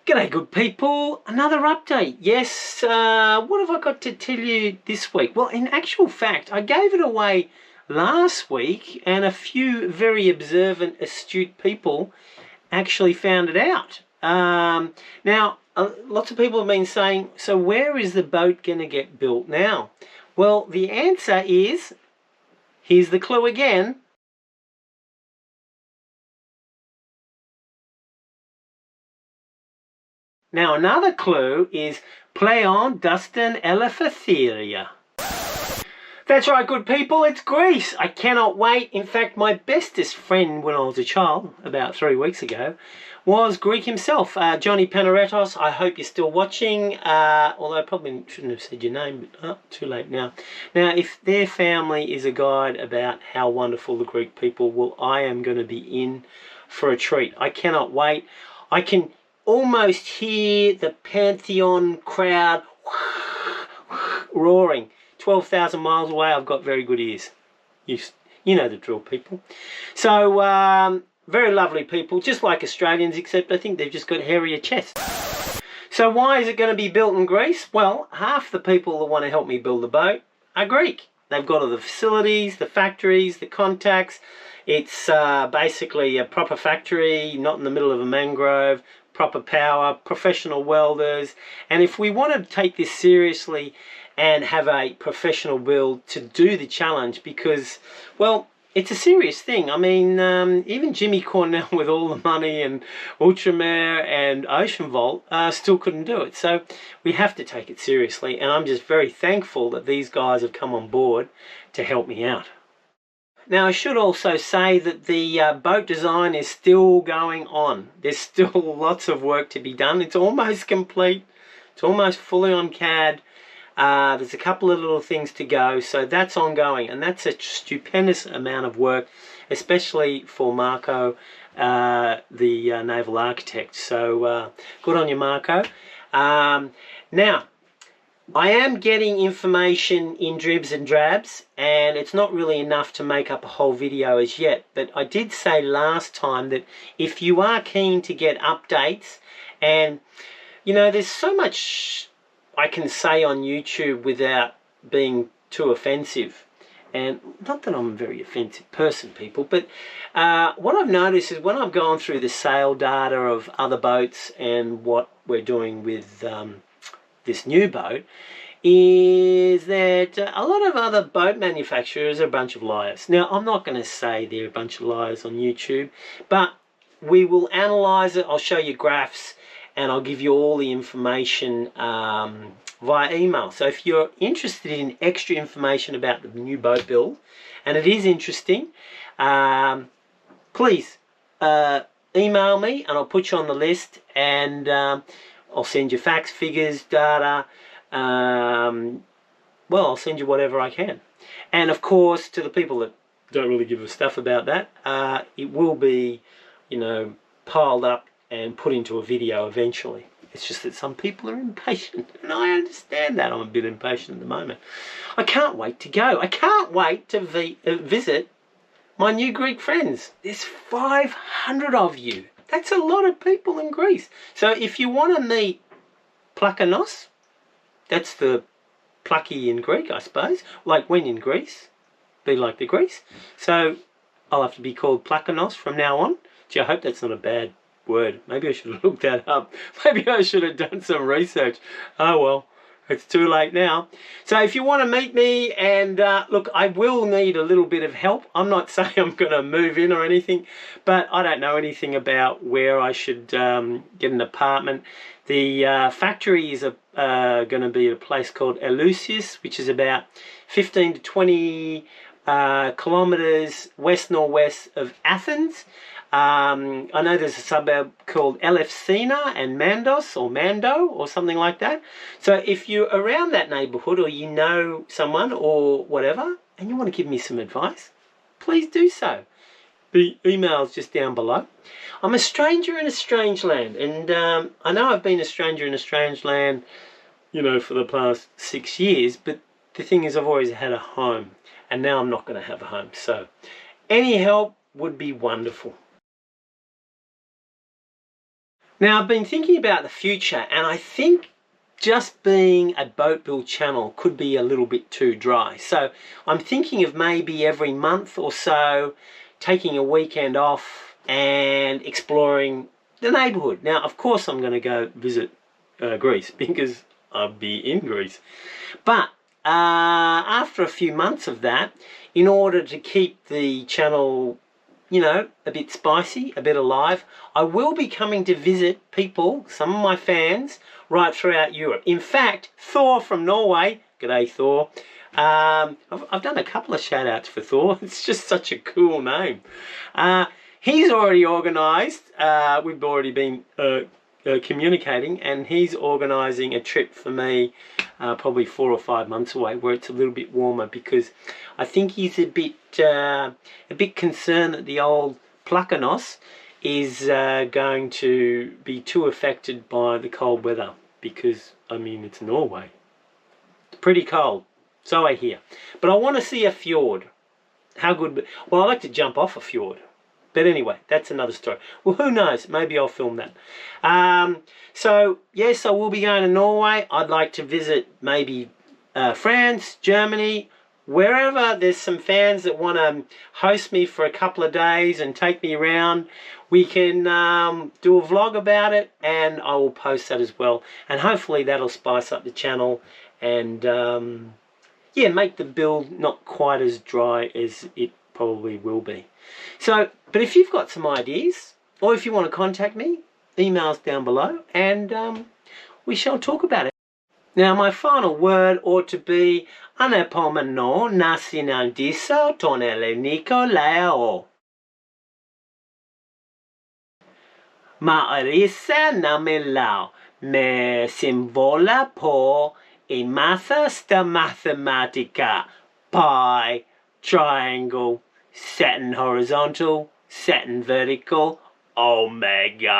G'day good people, another update. Yes, what have I got to tell you this week? Well, in actual fact, I gave it away last week and a few very observant, astute people actually found it out. Now, lots of people have been saying, so where is the boat going to get built now? Well, the answer is, here's the clue again. Now another clue is Pleon Dustin Elephatheria. That's right, good people, it's Greece. I cannot wait. In fact, my bestest friend when I was a child, about 3 weeks ago, was Greek himself, Johnny Panaretos. I hope you're still watching, although I probably shouldn't have said your name, but too late now. Now, if their family is a guide about how wonderful the Greek people, well, I am going to be in for a treat. I cannot wait. I can almost hear the Pantheon crowd roaring. 12,000 miles away, I've got very good ears. You know the drill, people. So, very lovely people, just like Australians, except I think they've just got hairier chests. So why is it going to be built in Greece? Well, half the people that want to help me build the boat are Greek. They've got all the facilities, the factories, the contacts. It's basically a proper factory, not in the middle of a mangrove, proper power, professional welders. And if we want to take this seriously and have a professional build to do the challenge, because, well, it's a serious thing. I mean, even Jimmy Cornell with all the money and Ultramare and Ocean Vault still couldn't do it. So we have to take it seriously. And I'm just very thankful that these guys have come on board to help me out. Now, I should also say that the boat design is still going on. There's still lots of work to be done. It's almost complete. It's almost fully on CAD. There's a couple of little things to go, so that's ongoing, and that's a stupendous amount of work, especially for Marco, the naval architect. So good on you, Marco. Now, I am getting information in dribs and drabs, and it's not really enough to make up a whole video as yet, but I did say last time that if you are keen to get updates, and you know, there's so much I can say on YouTube without being too offensive, and not that I'm a very offensive person, people, but what I've noticed is when I've gone through the sale data of other boats and what we're doing with this new boat, is that a lot of other boat manufacturers are a bunch of liars. Now, I'm not going to say they're a bunch of liars on YouTube, but we will analyze it. I'll show you graphs, and I'll give you all the information via email. So if you're interested in extra information about the new boat build, and it is interesting, please email me and I'll put you on the list, and I'll send you facts, figures, data. Well, I'll send you whatever I can. And of course, to the people that don't really give a stuff about that, it will be, you know, piled up and put into a video eventually. It's just that some people are impatient, and I understand that. I'm a bit impatient at the moment. I can't wait to go. I can't wait to visit my new Greek friends. There's 500 of you. That's a lot of people in Greece. So if you want to meet Plurcules, that's the plucky in Greek, I suppose, like when in Greece, be like the Greece. So I'll have to be called Plurcules from now on. Gee, I hope that's not a bad word. Maybe I should have looked that up. Maybe I should have done some research. Oh well, it's too late now. So if you want to meet me, and look, I will need a little bit of help. I'm not saying I'm going to move in or anything, but I don't know anything about where I should get an apartment. The factory is going to be at a place called Eleusis, which is about 15 to 20 kilometers west-northwest of Athens. I know there's a suburb called Elefsina and Mandos, or Mando, or something like that. So if you're around that neighborhood, or you know someone or whatever, and you want to give me some advice, please do so. The email's just down below. I'm a stranger in a strange land, and I know I've been a stranger in a strange land, you know, for the past 6 years, but the thing is, I've always had a home, and now I'm not going to have a home. So any help would be wonderful. Now, I've been thinking about the future, and I think just being a boat build channel could be a little bit too dry. So I'm thinking of maybe every month or so taking a weekend off and exploring the neighborhood. Now, of course, I'm going to go visit Greece because I'll be in Greece. But after a few months of that, in order to keep the channel, you know, a bit spicy, a bit alive, I will be coming to visit people, some of my fans, right throughout Europe. In fact, Thor from Norway, g'day Thor, I've done a couple of shout outs for Thor. It's just such a cool name. He's already organised, we've already been communicating, and he's organising a trip for me probably 4 or 5 months away, where it's a little bit warmer, because I think he's a bit concerned that the old Plurcules is going to be too affected by the cold weather, because I mean it's Norway. It's pretty cold, so I hear. But I want to see a fjord. How good? Well, I like to jump off a fjord. But anyway, that's another story. Well, who knows? Maybe I'll film that. So, yes, I will be going to Norway. I'd like to visit maybe France, Germany, wherever there's some fans that want to host me for a couple of days and take me around. We can do a vlog about it, and I will post that as well. And hopefully that'll spice up the channel and, yeah, make the build not quite as dry as it probably will be. So, but if you've got some ideas, or if you want to contact me, emails down below, and we shall talk about it. Now, my final word ought to be Anepomeno nasinandiso ton eleniko leo. Maarisa namelao me simbola po in masa sta mathematica pi triangle set in horizontal, set in vertical, omega.